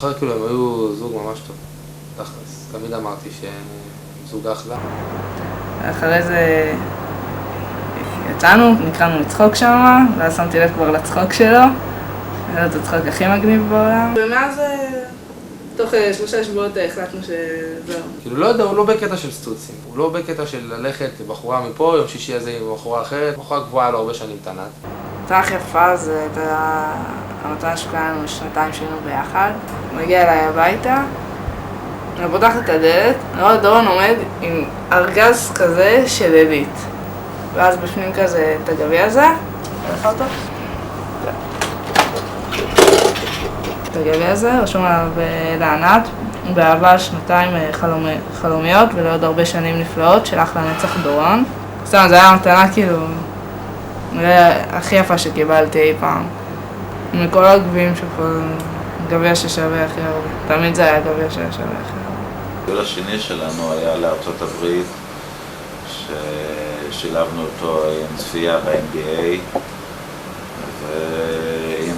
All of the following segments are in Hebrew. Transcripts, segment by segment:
אחרי כאילו הם היו זוג ממש טוב, תכלס, תמיד אמרתי שהם זוג אחלה. אחרי זה יצאנו, נקראנו לצחוק שם, ואז שמתי לב כבר לצחוק שלו. היה לו את הצחוק הכי מגניב בעולם. ומאז, תוך 3 שבועות החלטנו שזהו. כאילו לא יודע, הוא לא בקטע של סטוצים, הוא לא בקטע של ללכת לבחורה מפה, יום שישי הזה עם בחורה אחרת, בחורה גבוהה היה לו הרבה שנים תנת. המתנה הכי יפה זה הייתה המתנה שקיינו 2 שנים ביחד. הוא מגיע אליי הביתה, אני פותחת את הדלת, אני רואה דורון עומד עם ארגז כזה של עילית. ואז בפנים כזה את הגביע הזה, איך אותו? את הגביע הזה, רשום עליו לענת, באהבה 2 חלומיות ולעוד הרבה שנים נפלאות, שלך לנצח דורון. סתם, זה היה מתנה כאילו, הכי יפה שקיבלתי אי פעם. מכל הגביעים שפה, גביע ששווה הכי הרבה. תמיד זה היה גביע ששווה הכי הרבה. הטיול השני שלנו היה לארצות הברית, ששילבנו אותו עם צפייה ב-NBA ועם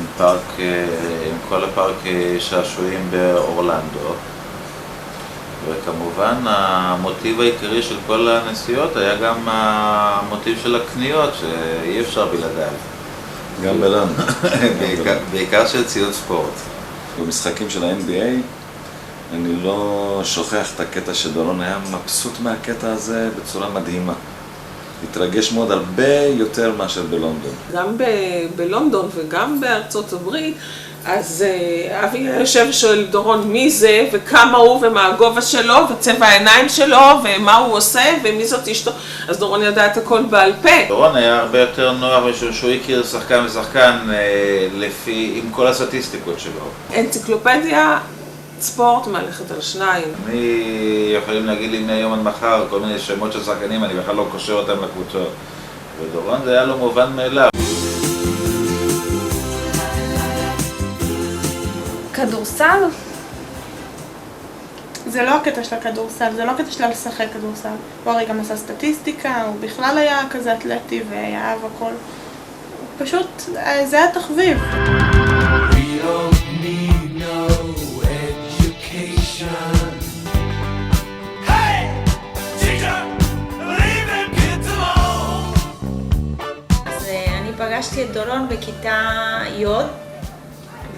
כל הפארק שעשועים באורלנדו. וכמובן המוטיב העיקרי של כל הנסיעות היה גם המוטיב של הקניות, שאי אפשר בלעדיו. גם בלונדון. בעיקר של ציוד ספורט. במשחקים של ה-NBA אני לא שוכח את הקטע שדורון היה מבסוט מהקטע הזה בצורה מדהימה. התרגש מאוד הרבה יותר מאשר בלונדון. גם בלונדון וגם בארצות הברית, אז אבי יושב ושואל דורון מי זה וכמה הוא ומה הגובה שלו וצבע העיניים שלו ומה הוא עושה ומי זאת אשתו, אז דורון ידע את הכל בעל פה. דורון היה הרבה יותר נוח משום שהוא הכיר שחקן ושחקן עם כל הסטטיסטיקות שלו. אנציקלופדיה ספורט מהלכת על 2. אני יכולים להגיד לי מהיום עד מחר כל מיני שמות של שחקנים, אני בכלל לא קושר אותם לקבוצות. ודורון זה היה לו מובן מאליו. כדורסל? זה לא הקטע של הכדורסל, זה לא הקטע שלה לשחק כדורסל. הוא הרי גם עשה סטטיסטיקה, הוא בכלל היה כזה אתלטי ואהב הכל. פשוט, זה היה תחביב. אז אני פגשתי את דורון בכיתה י'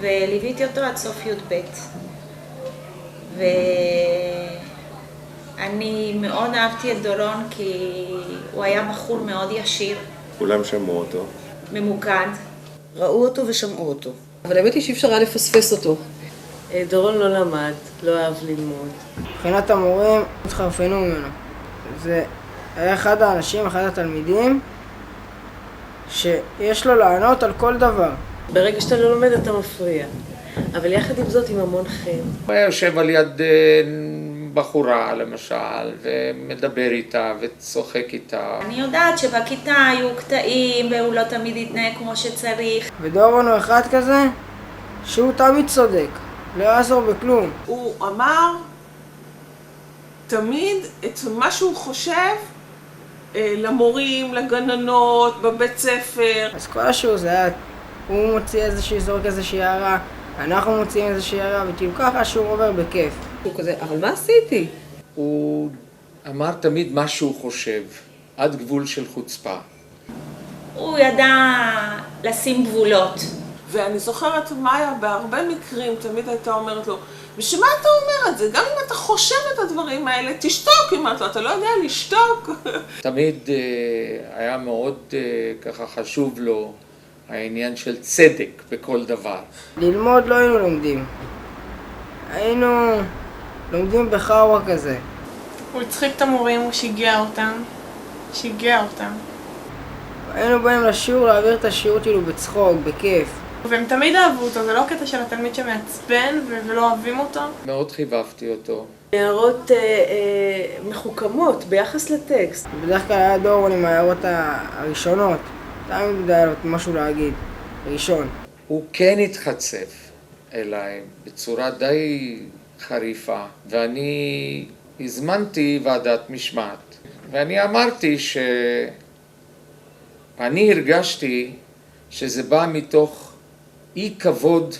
וליוויתי אותו עד סוף י"ב. ואני מאוד אהבתי את דורון כי הוא היה בחור מאוד ישיר. כולם שמעו אותו. ממוקד. ראו אותו ושמעו אותו. אבל האמת היא שאי אפשר היה לפספס אותו. דורון לא למד, לא אהב ללמוד. מבחינת המורים, התחרפנו ממנו. זה היה אחד האנשים, אחד התלמידים, שיש לו לענות על כל דבר. ברגע שאתה לא לומד אתה מפריע, אבל יחד עם זאת עם המון חן. הוא היה יושב על יד בחורה למשל, ומדבר איתה וצוחק איתה. אני יודעת שבכיתה היו קטעים והוא לא תמיד התנהג כמו שצריך. ודורון הוא אחד כזה שהוא תמיד צודק, לא יעזור בכלום. הוא אמר תמיד את מה שהוא חושב למורים, לגננות, בבית ספר. אז כל השיעור זה היה, הוא מוציא זורק איזושהי הערה, אנחנו מוציאים איזושהי הערה, וכאילו ככה השיעור עובר בכיף. הוא כזה, אבל מה עשיתי? הוא אמר תמיד מה שהוא חושב, עד גבול של חוצפה. הוא ידע לשים גבולות. ואני זוכרת מאיה בהרבה מקרים תמיד הייתה אומרת לו, בשביל מה אתה אומר את זה? גם אם אתה חושב את הדברים האלה, תשתוק. היא אומרת לו, אתה לא יודע לשתוק. תמיד היה מאוד ככה חשוב לו העניין של צדק בכל דבר. ללמוד לא היינו לומדים. היינו לומדים בחאווה כזה. הוא הצחיק את המורים, הוא שיגע אותם. היינו באים לשיעור להעביר את השיעור כאילו בצחוק, בכיף. והם תמיד אהבו אותו, זה לא קטע של התלמיד שמעצבן ולא אוהבים אותו. מאוד חיבבתי אותו. הערות מחוכמות ביחס לטקסט. בדרך כלל היה דורון עם ההערות הראשונות. תמיד היה לו משהו להגיד, ראשון. הוא כן התחצף אליי בצורה די חריפה, ואני הזמנתי ועדת משמעת. ואני אמרתי שאני הרגשתי שזה בא מתוך אי כבוד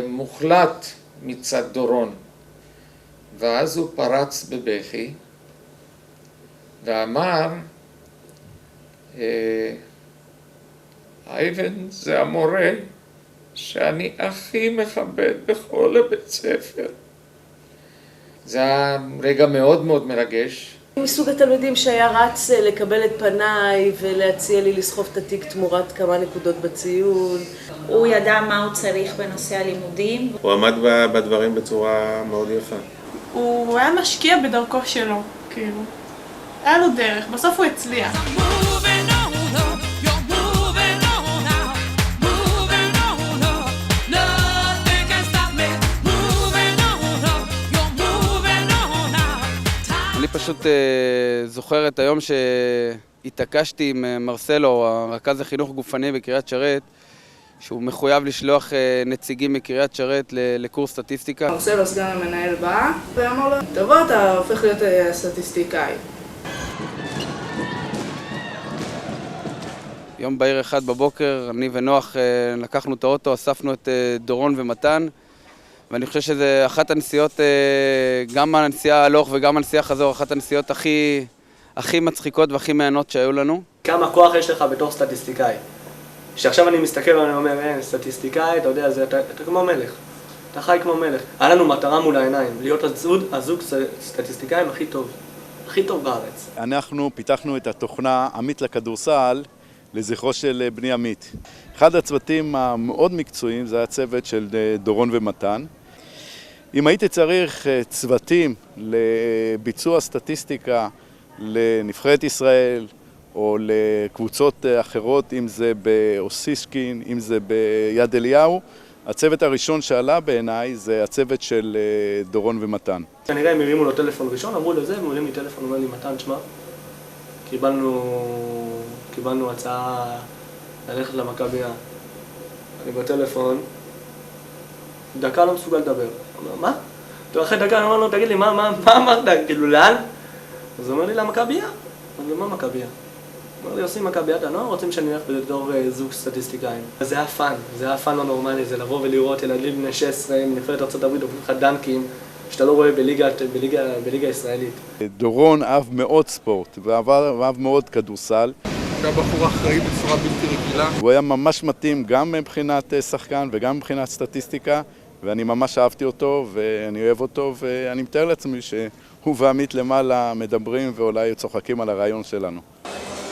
מוחלט מצד דורון. ואז הוא פרץ בבכי ואמר, אייבן זה המורה שאני הכי מכבד בכל הבית ספר. זה היה רגע מאוד מאוד מרגש. מסוג התלמידים שהיה רץ לקבל את פניי ולהציע לי לסחוב את התיק תמורת כמה נקודות בציון. הוא ידע מה הוא צריך בנושא הלימודים. הוא עמד בדברים בצורה מאוד יפה. הוא היה משקיע בדרכו שלו, כאילו. היה לו דרך, בסוף הוא הצליח. אני פשוט זוכר את היום שהתעקשתי עם מרסלו, הרכז החינוך גופני בקריית שרת, שהוא מחויב לשלוח נציגים מקריית שרת לקורס סטטיסטיקה. מרסלו סגן המנהל בא ואמר לו, תבוא, אתה הופך להיות סטטיסטיקאי. יום בהיר אחד בבוקר, אני ונוח לקחנו את האוטו, אספנו את דורון ומתן, ואני חושב שזה אחת הנסיעות, גם הנסיעה הלוך וגם הנסיעה חזור, אחת הנסיעות הכי מצחיקות והכי מעיינות שהיו לנו. כמה כוח יש לך בתור סטטיסטיקאי? שעכשיו אני מסתכל ואני אומר, סטטיסטיקאי, אתה יודע, אתה כמו מלך. אתה חי כמו מלך. היה לנו מטרה מול העיניים, להיות הזוג סטטיסטיקאים הכי טוב בארץ. אנחנו פיתחנו את התוכנה עמית לכדורסל לזכרו של בני עמית. אחד הצוותים המאוד מקצועיים זה הצוות של דורון ומתן. אם הייתי צריך צוותים לביצוע סטטיסטיקה לנבחרת ישראל או לקבוצות אחרות, אם זה באוסישקין, אם זה ביד אליהו, הצוות הראשון שעלה בעיניי זה הצוות של דורון ומתן. כנראה הם הרימו לו טלפון ראשון, אמרו לו זה, הם עולים לי טלפון, אומר לי מתן, שמע, קיבלנו הצעה ללכת למכבייה. אני בטלפון, דקה לא מסוגל לדבר. אומר, מה? אחרי דקה אני אומר לו, תגיד לי, מה אמרת? כאילו, לאן? אז הוא אומר לי, למכבייה. אני אומר, מה מכבייה? הוא אומר לי, עושים מכביית הנוער, רוצים שאני אלך בתור זוג סטטיסטיקאים. זה היה פאן לא נורמלי, זה לבוא ולראות ילדים בני 16 עם נבחרת ארצות הברית, הופכים לך דנקים, שאתה לא רואה בליגה ישראלית. דורון אהב מאוד ספורט, ואהב מאוד כדורסל. היה בחור אחראי בצורה בלתי רגילה. הוא היה ממש מתאים גם מבחינת שחקן וגם מבחינת סטטיסטיקה, ואני ממש אהבתי אותו ואני אוהב אותו, ואני מתאר לעצמי שהוא ועמית למעלה מדברים ואולי צוחקים על הרעיון שלנו.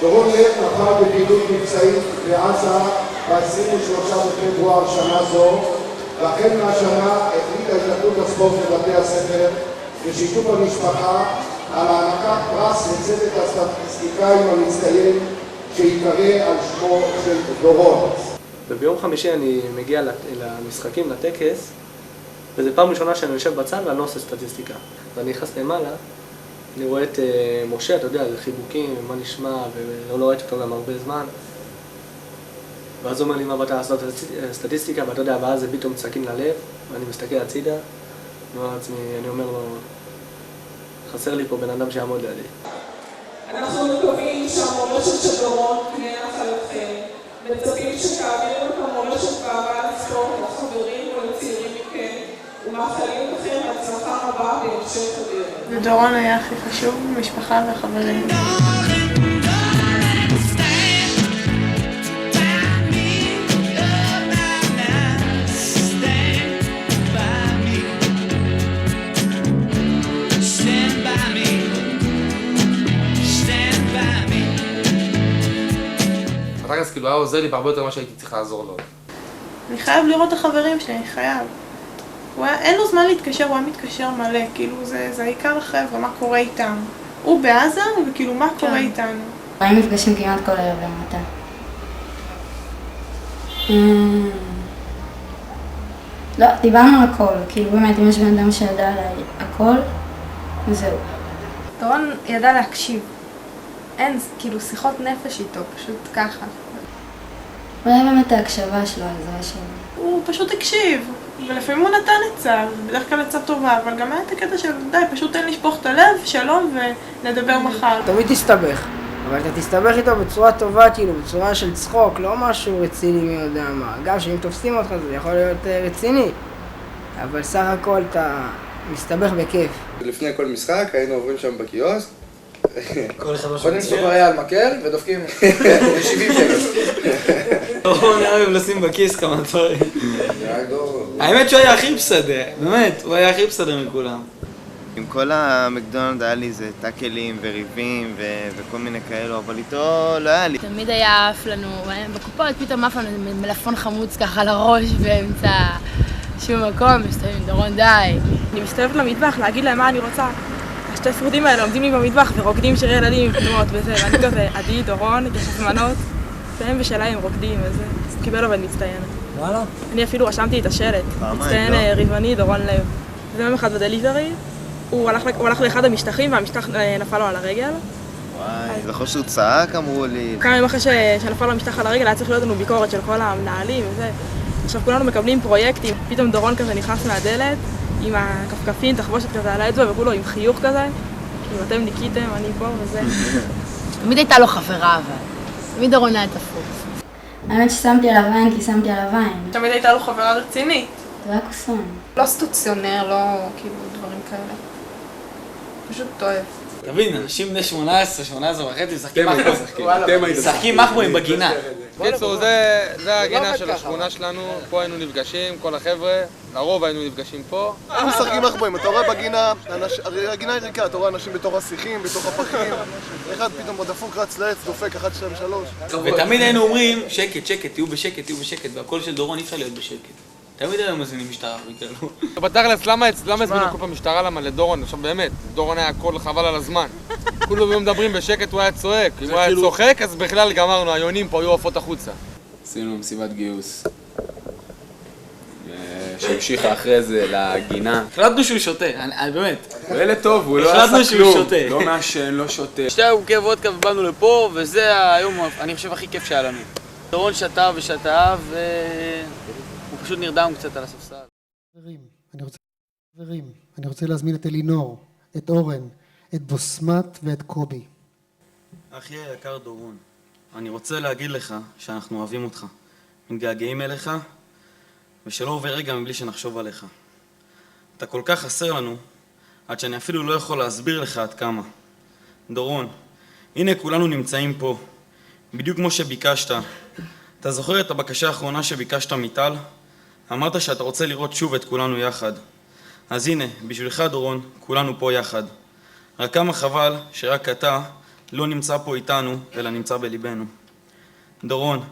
דורון נפל בפעילות מבצעית בעזה ב-23 בפברואר שנה זו, והחל מהשנה החליטה התאחדות הספורט לבתי הספר בשיתוף המשפחה על הענקת פרס לצוות הסטטיסטיקאים המצטיין שיקרא על שמו של דורון. וביום חמישי אני מגיע למשחקים, לטקס, וזו פעם ראשונה שאני יושב בצד ואני לא עושה סטטיסטיקה. ואני נכנס למעלה, אני רואה את משה, אתה יודע, זה חיבוקים, מה נשמע, ולא ראיתי אותו גם הרבה זמן. ואז הוא אומר לי, מה באת לעשות סטטיסטיקה, ואתה יודע, ואז זה פתאום צעקים ללב, ואני מסתכל הצידה, אני אומר לו, חסר לי פה בן אדם שיעמוד לידי. אנחנו מקווים שהמורשת של דורון תהיה נחלתכם, מצפים שתעבירו את המורשת והאהבה לספורט לחברים ולצעירים מכם, ומאחלים לכם הצלחה רבה בהמשך הדרך. ודורון היה הכי חשוב, משפחה וחברים. אז כאילו היה עוזר לי בהרבה יותר ממה שהייתי צריך לעזור לו. אני חייב לראות את החברים שלי, אני חייב. אין לו זמן להתקשר, הוא היה מתקשר מלא, כאילו זה העיקר החבר'ה, מה קורה איתם. הוא בעזה, וכאילו מה קורה איתנו. היינו מפגשים כמעט כל ערב למטה. לא, דיברנו על הכל, כאילו באמת אם יש בן אדם שידע עליי הכל, וזהו. דורון ידע להקשיב. אין, כאילו שיחות נפש איתו, פשוט ככה. אולי באמת ההקשבה שלו, העזרה שלו. הוא פשוט הקשיב, ולפעמים הוא נתן עצה, בדרך כלל עצה טובה, אבל גם היה את הקטע של די, פשוט אין לשפוך את הלב, שלום, ונדבר מחר. תמיד תסתבך, אבל אתה תסתבך איתו בצורה טובה, כאילו, בצורה של צחוק, לא משהו רציני מי יודע מה. גם שאם תופסים אותך זה יכול להיות רציני, אבל סך הכל אתה מסתבך בכיף. לפני כל משחק היינו עוברים שם בקיוסק, קודם סוחר היה על מקל ודופקים 70 שקל. דורון היה אוהב לשים בכיס כמה דברים. האמת שהוא היה הכי בסדר, באמת, הוא היה הכי בסדר מכולם. עם כל המקדונלד היה לי איזה טאקלים וריבים וכל מיני כאלו, אבל איתו לא היה לי. תמיד היה עף לנו, בקופות פתאום עף לנו מלפון חמוץ ככה לראש באמצע שום מקום, מסתובבים עם דורון די. אני מסתובבת למטבח להגיד להם מה אני רוצה. השתי פרודים האלה עומדים לי במטבח ורוקדים שירי ילדים עם פנומות וזה, ואני כזה, עדי, דורון, כחזמנות, והם ושלהם רוקדים וזה. אז קיבל עובד מצטיין. וואלה? אני אפילו רשמתי את השלט. מצטיין ריבוני, דורון לב. ויום אחד בדליברי, הוא הלך לאחד המשטחים והמשטח נפל לו על הרגל. וואי, זכור שהוא צעק אמרו לי. כמה ימים אחרי שנפל לו המשטח על הרגל היה צריך להיות לנו ביקורת של כל המנהלים וזה. עכשיו כולנו מקבלים פרויקטים, פתאום דורון כזה נכנס מהדלת עם הכפכפים, תחבושת כזה על האצבע וכולו עם חיוך כזה. כאילו אתם ניקיתם, אני פה וזה. תמיד הייתה לו חברה אבל. תמיד דורון היה תפוס. האמת ששמתי עליו עין כי שמתי עליו עין. תמיד הייתה לו חברה רצינית. זה היה קוסון. לא סטוציונר, לא כאילו דברים כאלה. פשוט אוהב. תבין, אנשים בני 18 וחצי משחקים מחבואים בגינה. קיצור, זה הגינה של השכונה שלנו, פה היינו נפגשים, כל החבר'ה, לרוב היינו נפגשים פה. אנחנו משחקים מחבואים, אתה רואה בגינה, הגינה היא ריקה, אתה רואה אנשים בתוך השיחים, בתוך הפחים, אחד פתאום בדפוק רץ לעץ, דופק 1, 2, 3. ותמיד היינו אומרים, שקט, שקט, תהיו בשקט, תהיו בשקט, והקול של דורון אי אפשר להיות בשקט. תמיד היינו מזמינים משטרה וכאלו. בתכלס, למה הזמינו כל פעם משטרה? למה לדורון? עכשיו באמת, דורון היה הכל חבל על הזמן. כולם היו מדברים בשקט, הוא היה צועק. אם הוא היה צוחק, אז בכלל גמרנו, היונים פה היו עפות החוצה. עשינו מסיבת גיוס. שהמשיכה אחרי זה לגינה. החלטנו שהוא שותה, באמת. הוא ילד טוב, הוא לא עשה כלום. לא מעשן, לא שותה. שתי עוקי וודקה ובאנו לפה, וזה היום, אני חושב, הכי כיף שהיה לנו. דורון שתה ושתה, והוא פשוט נרדם קצת על הספסל. חברים, אני רוצה להזמין את אלינור, את אורן, את בוסמת ואת קובי. אחי היקר דורון, אני רוצה להגיד לך שאנחנו אוהבים אותך, מתגעגעים אליך, ושלא עובר רגע מבלי שנחשוב עליך. אתה כל כך חסר לנו, עד שאני אפילו לא יכול להסביר לך עד כמה. דורון, הנה כולנו נמצאים פה, בדיוק כמו שביקשת. אתה זוכר את הבקשה האחרונה שביקשת מטל? אמרת שאתה רוצה לראות שוב את כולנו יחד. אז הנה, בשבילך דורון, כולנו פה יחד. רק כמה חבל שרק אתה לא נמצא פה איתנו, אלא נמצא בליבנו. דורון,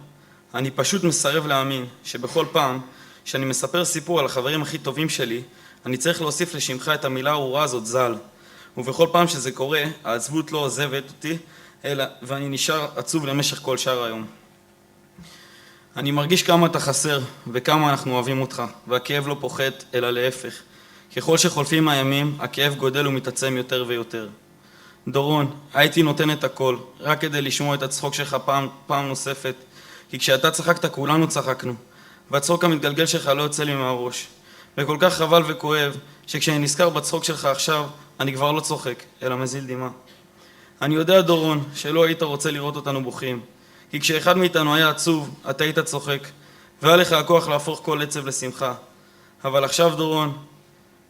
אני פשוט מסרב להאמין שבכל פעם שאני מספר סיפור על החברים הכי טובים שלי, אני צריך להוסיף לשמך את המילה הארורה הזאת ז"ל. ובכל פעם שזה קורה, העצבות לא עוזבת אותי, ואני נשאר עצוב למשך כל שאר היום. אני מרגיש כמה אתה חסר וכמה אנחנו אוהבים אותך, והכאב לא פוחת אלא להפך. ככל שחולפים הימים, הכאב גודל ומתעצם יותר ויותר. דורון, הייתי נותן את הכל, רק כדי לשמוע את הצחוק שלך פעם נוספת, כי כשאתה צחקת כולנו צחקנו, והצחוק המתגלגל שלך לא יוצא לי מהראש. וכל כך חבל וכואב, שכשאני נזכר בצחוק שלך עכשיו, אני כבר לא צוחק, אלא מזיל דמעה. אני יודע דורון, שלא היית רוצה לראות אותנו בוכים, כי כשאחד מאיתנו היה עצוב, אתה היית צוחק, והיה לך הכוח להפוך כל עצב לשמחה. אבל עכשיו דורון,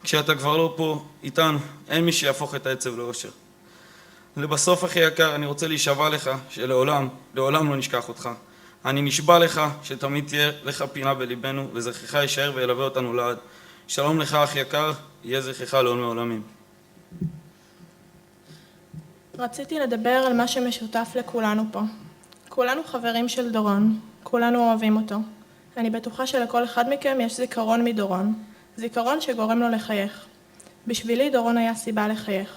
כשאתה כבר לא פה איתנו, אין מי שיהפוך את העצב לאושר. לבסוף אחי יקר, אני רוצה להישבע לך שלעולם, לעולם לא נשכח אותך. אני נשבע לך שתמיד תהיה לך פינה בליבנו, וזכרך יישאר וילווה אותנו לעד. שלום לך אחי יקר, יהיה זכרך לעולמי עולמים. רציתי לדבר על מה שמשותף לכולנו פה. כולנו חברים של דורון, כולנו אוהבים אותו. אני בטוחה שלכל אחד מכם יש זיכרון מדורון, זיכרון שגורם לו לחייך. בשבילי דורון היה סיבה לחייך.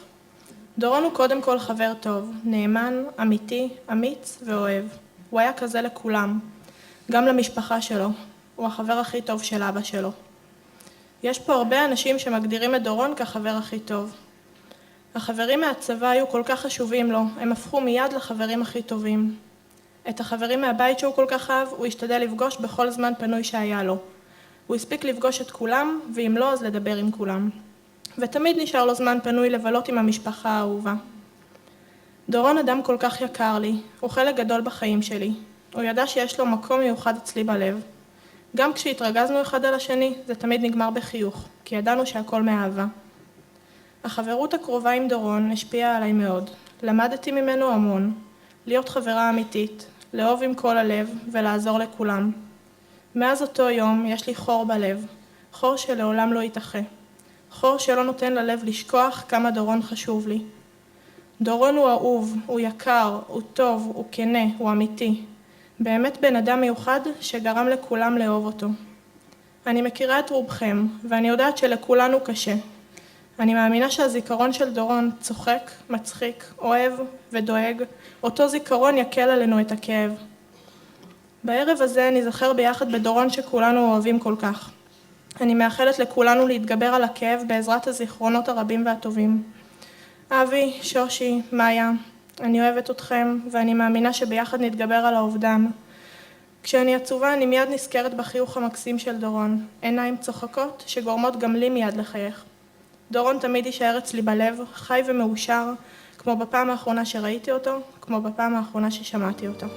דורון הוא קודם כל חבר טוב, נאמן, אמיתי, אמיץ ואוהב. הוא היה כזה לכולם, גם למשפחה שלו. הוא החבר הכי טוב של אבא שלו. יש פה הרבה אנשים שמגדירים את דורון כחבר הכי טוב. החברים מהצבא היו כל כך חשובים לו, הם הפכו מיד לחברים הכי טובים. את החברים מהבית שהוא כל כך אהב, הוא השתדל לפגוש בכל זמן פנוי שהיה לו. הוא הספיק לפגוש את כולם, ואם לא, אז לדבר עם כולם. ותמיד נשאר לו זמן פנוי לבלות עם המשפחה האהובה. דורון אדם כל כך יקר לי, הוא חלק גדול בחיים שלי. הוא ידע שיש לו מקום מיוחד אצלי בלב. גם כשהתרגזנו אחד על השני, זה תמיד נגמר בחיוך, כי ידענו שהכל מאהבה. החברות הקרובה עם דורון השפיעה עליי מאוד. למדתי ממנו המון, להיות חברה אמיתית, לאהוב עם כל הלב ולעזור לכולם. מאז אותו יום יש לי חור בלב, חור שלעולם לא יתאחה. חור שלא נותן ללב לשכוח כמה דורון חשוב לי. דורון הוא אהוב, הוא יקר, הוא טוב, הוא כנה, הוא אמיתי. באמת בן אדם מיוחד שגרם לכולם לאהוב אותו. אני מכירה את רובכם, ואני יודעת שלכולנו קשה. אני מאמינה שהזיכרון של דורון צוחק, מצחיק, אוהב ודואג, אותו זיכרון יקל עלינו את הכאב. בערב הזה נזכר ביחד בדורון שכולנו אוהבים כל כך. אני מאחלת לכולנו להתגבר על הכאב בעזרת הזיכרונות הרבים והטובים. אבי, שושי, מאיה, אני אוהבת אתכם ואני מאמינה שביחד נתגבר על האובדן. כשאני עצובה אני מיד נזכרת בחיוך המקסים של דורון, עיניים צוחקות שגורמות גם לי מיד לחייך. דורון תמיד יישאר אצלי בלב, חי ומאושר, כמו בפעם האחרונה שראיתי אותו, כמו בפעם האחרונה ששמעתי אותו.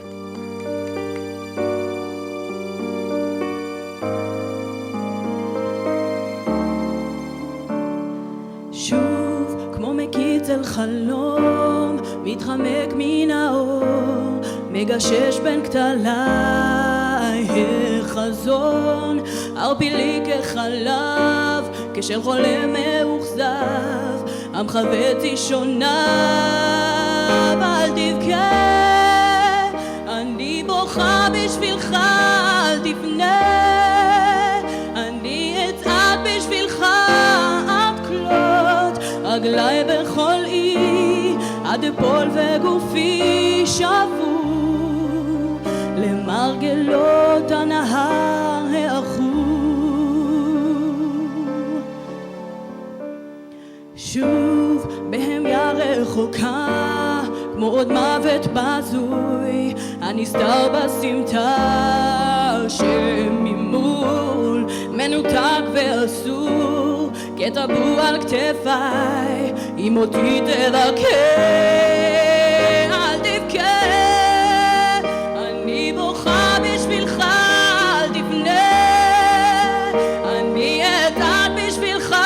שוב, כמו מקיץ אל חלום, מתחמק מן האור, מגשש בין כתליי החזון, ערפילי כחלב, כשל חולם מאוכזב, עמך ותשונה, אל תבכה, אני בוכה בשבילך, אל תפנה, אני אצעד בשבילך, עד כלות רגלי בכל אי, עד אפול וגופי שבור, למרגלות הנהר העכור. שוב בהמיה רחוקה, כמו עוד מוות בזוי, הנסתר בסמטה שממול, מנותק ואסור, כטבוע על כתפיי, אם אותי תדכא, אל תבכה, אני בוכה בשבילך, אל תפנה, אני אתעד בשבילך,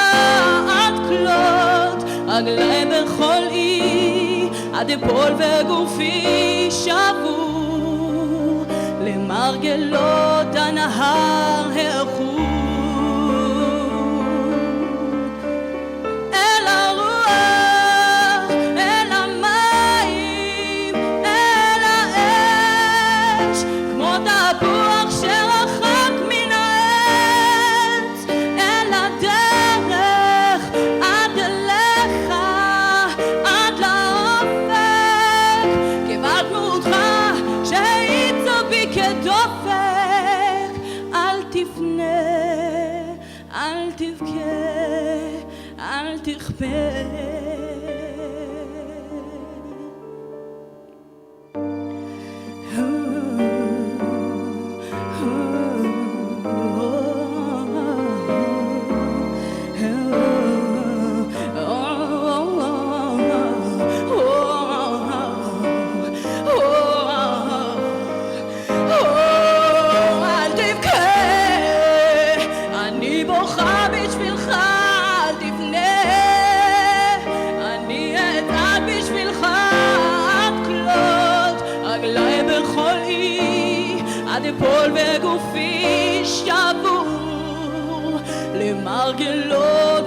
עד כלות רגלי בכל אי, עד אפול וגופי שבור, למרגלות הנהר העכור. אל הרוח, אל המים, אל האש, כמו תפוח שרחק מן העץ, אל הדרך, עד אליך, עד לאופק, כבת דמותך שהאיצה בי כדופק. אל תפנה, אל תבכה, אל תכפה, אל תבכה, אני בוכה בשבילך, אל תפנה, אני אתעד בשבילך, עד כלות רגלי בכל אי, עד אפול וגופי שבור, למרגלות